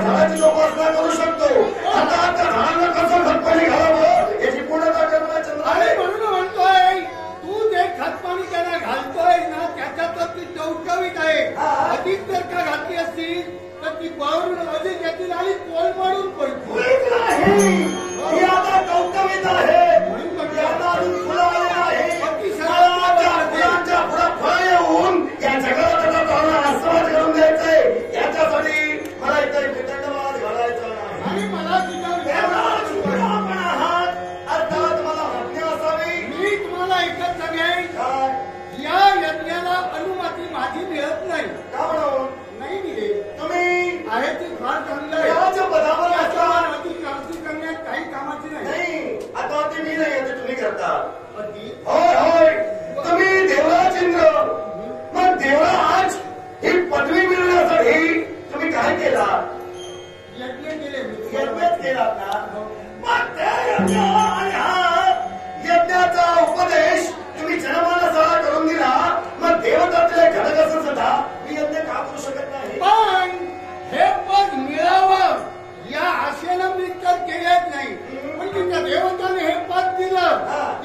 झाडाची जोपासना करू त्याची लाली कोलमडून पडते ही आता कौतमित आहे म्हणून याला अजून फुलं आले आहे फुलांच्या पुढं फळ येऊन या जगाला त्याचा पाहुणा आस्वाद करून द्यायचंय याच्यासाठी मला इथे विदंडवाद घालायचा नाही आणि मला आपण आहात अर्थात मला आज्ञा असावी मी तुम्हाला एकच सांगेन काय या यज्ञाला अनुमती माझी मिळत नाही का म्हणून नाही मिळेल तुम्ही आहे ती फार चांगलं आहे देवाच्या पदावर त्याच्यावर असता अति क्रांती करण्यात काही कामाची नाही नाही आता ते मी नाही ते तुम्ही करता अति होय होय तुम्ही देवराज इंद्र मग देवराज ही पदवी मिळवण्यासाठी तुम्ही काय केला यज्ञ केले मी यज्ञच केला ना मग त्या यज्ञ आणि हा यज्ञाचा उपदेश तुम्ही जनमानसाला करून दिला मग देवतातले घटक असून सुद्धा मी यज्ञ का करू शकत नाही पण हे पद मिळावं या आशेनं मी तर केलेच नाही पण तुमच्या देवताने हे पद दिलं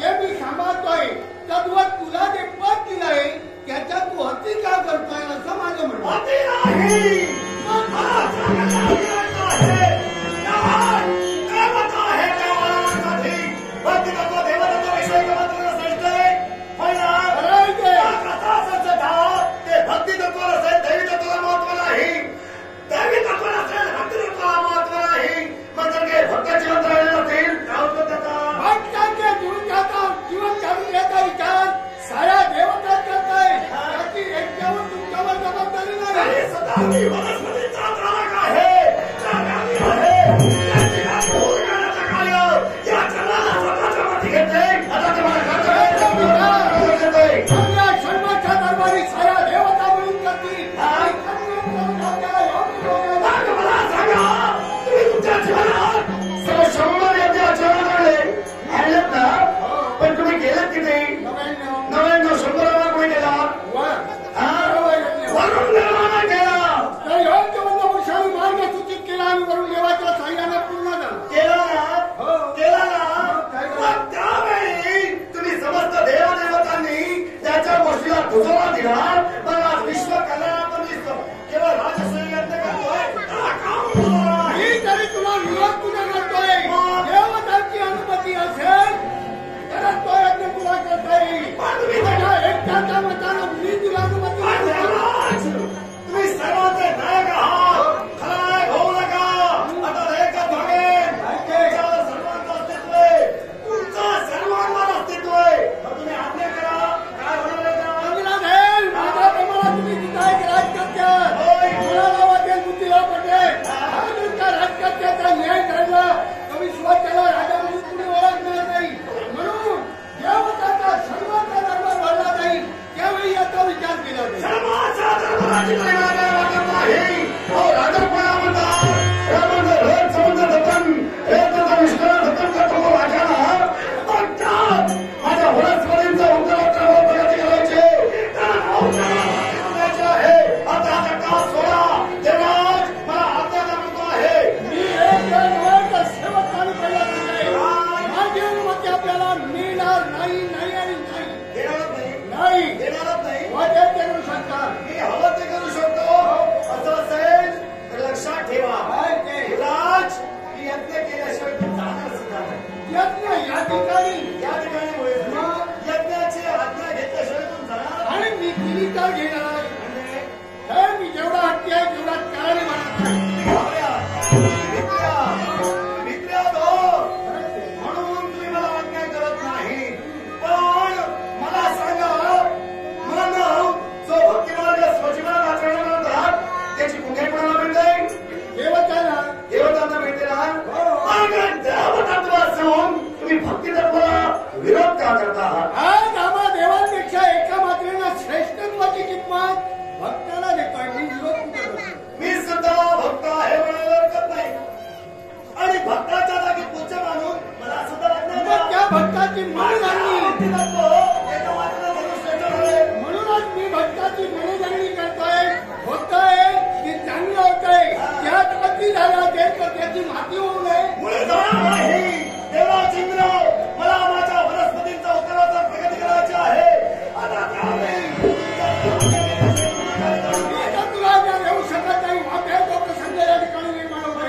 ते मी सांभाळतोय तद्वत तुला जे पद दिलंय त्याच्या तू अति का करतोय असं माझं म्हणणं अति नाही मला चांगला विरोध आहे देवता आहे देवासाठी भक्ती तत्व देवतत्व विषय मात्र संशय पहिला कथा संसदा ते भक्ती तत्व असेल दैवी तत्वाला महत्व नाही दैवी तत्व असेल भक्ती तत्वाला महत्व नाही मग जर काही भक्त जीवन राहिलेलं असेल काय होतं त्याचा भक्तांचे जीवन काढून घेता विचार साऱ्या देवता करताय त्याची एकट्यावर तुमच्यावर जबाबदारी नाही सदा मी वनस्पतीचा त्राक आहे जागावी आहे याची व्याप्ती होऊन येण्याचं कार्य या जगाला स्वतःच्या हाती घेतले आता तुम्हाला शर्माच्या दरबारी साऱ्या देवता मिळून करतील मला सांगा तुम्ही तुमच्या जीवनात 100 यज्ञ आचरण करले आणलेत ना पण तुम्ही गेलेत किती 99 100 कोणी केला वरून निर्माण केला मार्ग सूचित केला आणि वरून देवाच्या साह्याने पूर्ण झाला केला ना मग त्यावेळी तुम्ही समस्त देवदेवतांनी त्याच्या गोष्टीला दुजोरा दिला मग आज विश्व कल्याणात केवळ राजसूय यज्ञ करतोय त्याला काम मी तरी तुला विरोध तुला करतोय देवतांची अनुमती असेल तर तो यज्ञ तुला करता येईल माझ्या एकट्याच्या मतानं मी तुला अनुमती तुम्ही सर्वांचे नायक आहात खलनायक होऊ नका आता एकच भागेन तुमच्यावर सर्वांचं अस्तित्व आहे तुमचं सर्वांवर अस्तित्व आहे मग तुम्ही आज्ञा करा काय होणार आहे माझ्या प्रमाणात तुम्ही तिथं एक राजकर्त्यात कोणाला वाटेल बुद्धीला पटेल तुमच्या राजकर्त्याचा न्याय ठरला तर विश्वासाला राजा म्हणून तुम्ही ओळखणार नाही म्हणून देवताचा सर्वांचा दरबार भरला जाईल त्यावेळी याचा विचार केला जाईल सर्वांचा दरबाराची प्रेरणा वाटत नाही राजपणा म्हणतात रेत समुद्र धपन रेतचा विष्णू धपन करतो तो राजाला पण त्यात माझ्या वनस्पतींचा उग्रवक्र प्रगती करायचे आहे आता का सोडा देवाज मला आज्ञा म्हणतो आहे मी एक सेवक आणि पहिला माझी अनुमती आपल्याला मिळणार नाही नाही आणि नाही देणारच नाही वाटेल ते करू शकता मी हवं ते करू शकतो असं असेल तर लक्षात ठेवा राज ही यज्ञ केल्याशिवाय तू जाणार सुद्धा नाही यज्ञ या ठिकाणी होईल यज्ञाची आज्ञा घेतल्याशिवाय तू जाणार आणि मी दिली तर घेणार हे मी जेवढा हट्टी आहे तेवढा काळी म्हणत म्हणून तुम्ही मला आज्ञा करत नाही पण मला सांगा मन जो भक्तिमार्ग स्वजीवनात आचरण करतात त्याची कुठे कोणाला मिळते देवतांना मिळते ना देवतत्व असून तुम्ही भक्ती तत्वाला विरोध का करता आहात आज आम्हा देवांपेक्षा एका मात्रेला श्रेष्ठत्वाची किंमत भक्ताला देतोय मी विरोध करतो मी सुद्धा भक्त आहे म्हणायला हरकत नाही आणि भक्ताच्या जागी पूज्य मानून मला सुद्धा मग त्या भक्ताची मनोजंगी म्हणूनच मी भक्ताची मनोजंगी करतोय होतोय की चांगलं होतंय त्यात अति झाला त्याची माती होऊ नये मुळे जाणार नाही देवराज इंद्र मला माझ्या वनस्पतींचा उत्तराचा प्रगती करायची आहे आता त्यावेळी तुला येऊ शकत नाही वाट्या तो प्रसंग या ठिकाणी निर्माण होतो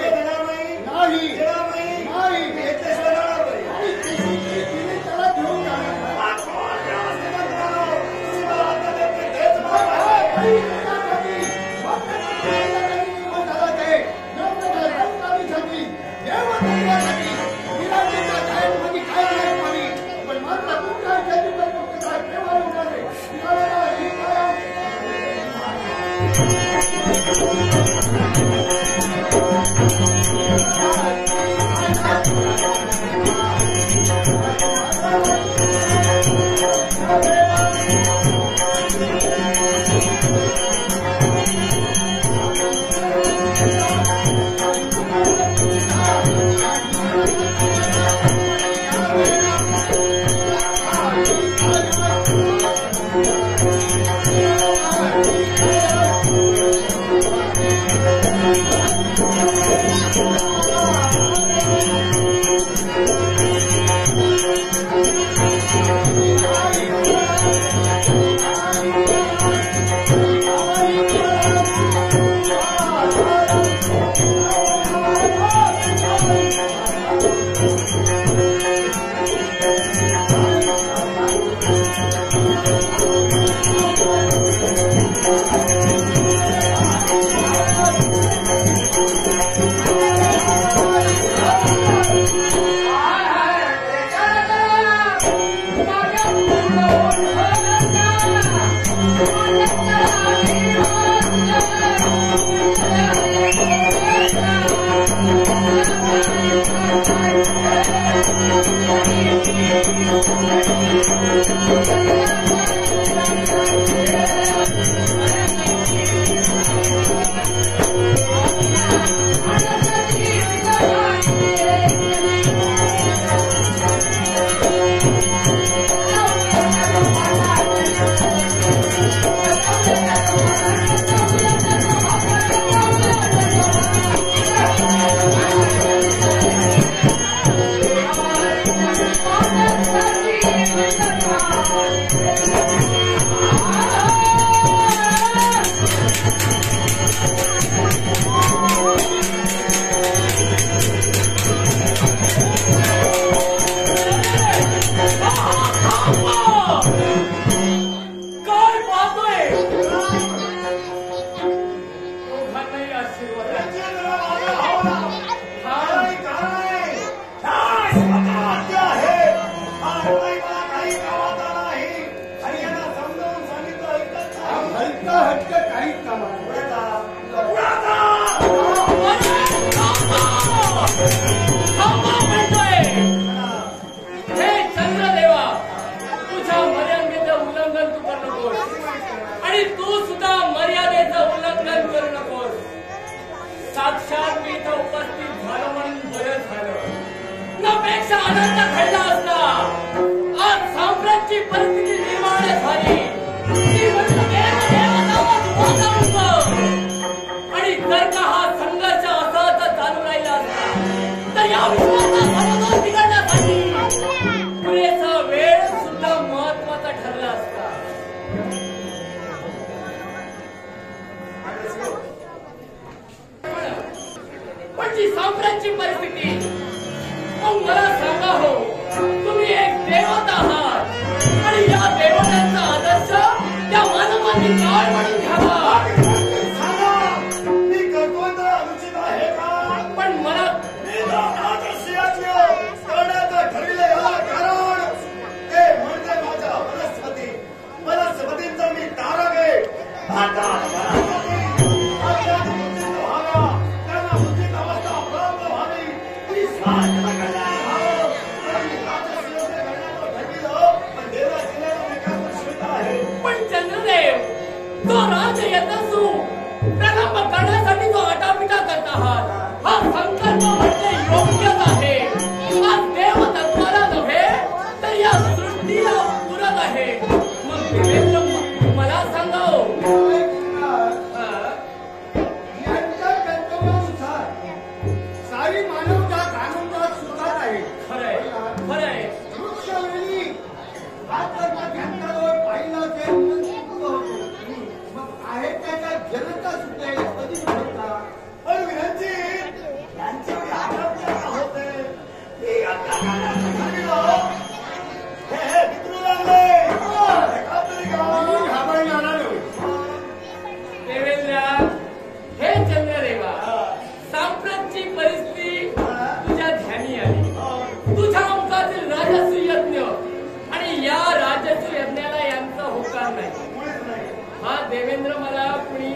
देवेंद्र मला कुणी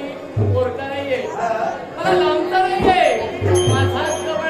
ओळखा नाहीये मला लांबता नाहीये माझा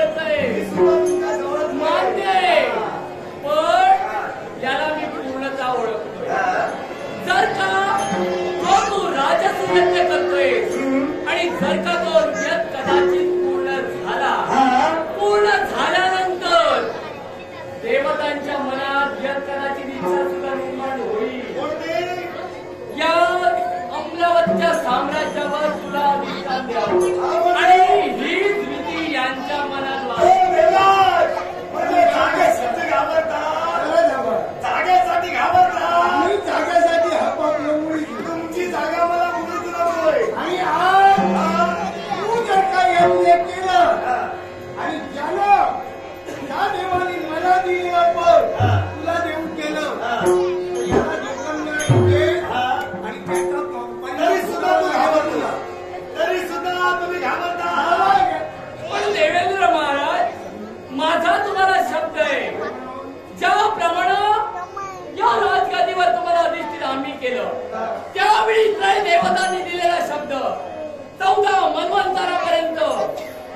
चौदा मन्वंतरापर्यंत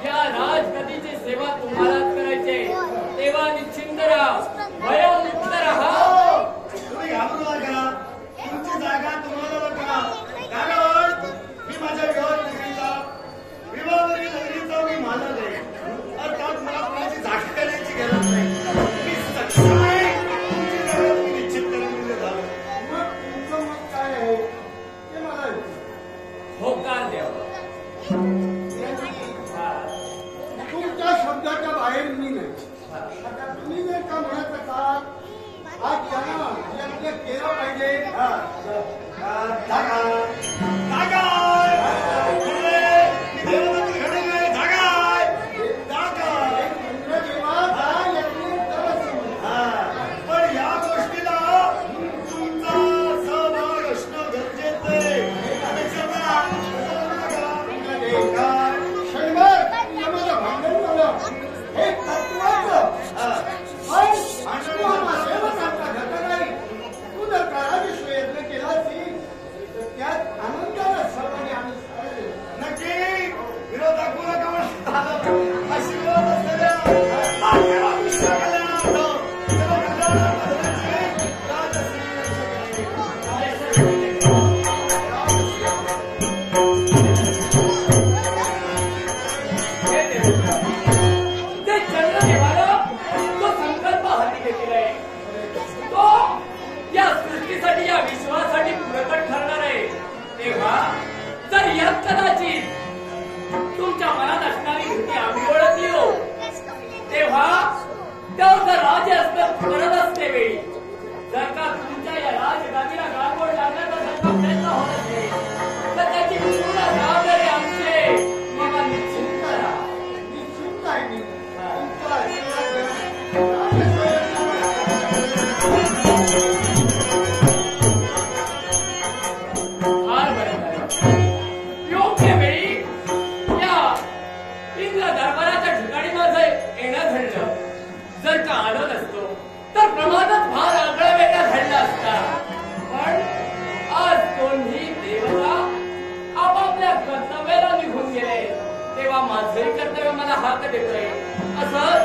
या राजगदीची सेवा तुम्हालाच करायची. तेव्हा निश्चिंत राहा, भयमुक्त राहा. तुम्ही घाबरू नका. तुमची जागा तुम्हाला नका. कारण मी माझ्या विवाहवरील नगरीचा मी मालक आहे. अर्थात मला कोणाची जागा करण्याची गरज नाही. मी सक्षम आहे. तुमची जागा तुम्ही निश्चित करून झालं. मग तुमचं मत काय आहे ते मला विचारा. होकार द्यावा. तुमच्या शब्दाच्या बाहेर मी नाही. आता तुम्ही जर का म्हणत असाल आज यांना यज्ञ केला पाहिजे. जागा जागा मी देवदत्त घडले. जागा जागा इंद्रदेवा यज्ञ करत पण या गोष्टीला तुमचा सहभाग असणं गरजेचं आहे. शनिवार आम्हाला भांडण झालं हे तत्वाचं पण सेवकांचा घटक नाही. तू जर का राजस्व यज्ञ केला असेल तर त्यात आनंदाला सर्वांनी आम्ही सारे नक्की विरोध दाखवू नका. आशीर्वाद असलेल्या भाग्यवान ते चंद्रदेवानं तो संकल्प हाती घेतलेला आहे. तो या सृष्टीसाठी, या विश्वासाठी प्रकट ठरणार आहे. तेव्हा जर यात कदाचित तुमच्या मनात असणारी भीती आम्ही ओळखली हो, तेव्हा त्यावर जर राजे असतं करत असते वेळी जर का तुमच्या या राजगादीला गाळबोट लागण्याचा जर का प्रयत्न होत असेल तर त्याची पूर्ण जबाबदारी आमची. तेव्हा निश्चिंत राहा. निश्चित आहे मी तुमचा आशीर्वाद घ्या. राजस्व फार बरं झालं. योग्य वेळी या इंद्र दरबाराच्या ठिकाणी माझं येणं घडलं. जर का आलो नसतो तर प्रमादात फार आगळा वेगळा घडला असता. पण आज दोन्ही देवता आपापल्या कर्तव्याला निघून गेले. तेव्हा माझंही कर्तव्य मला हात देतोय असं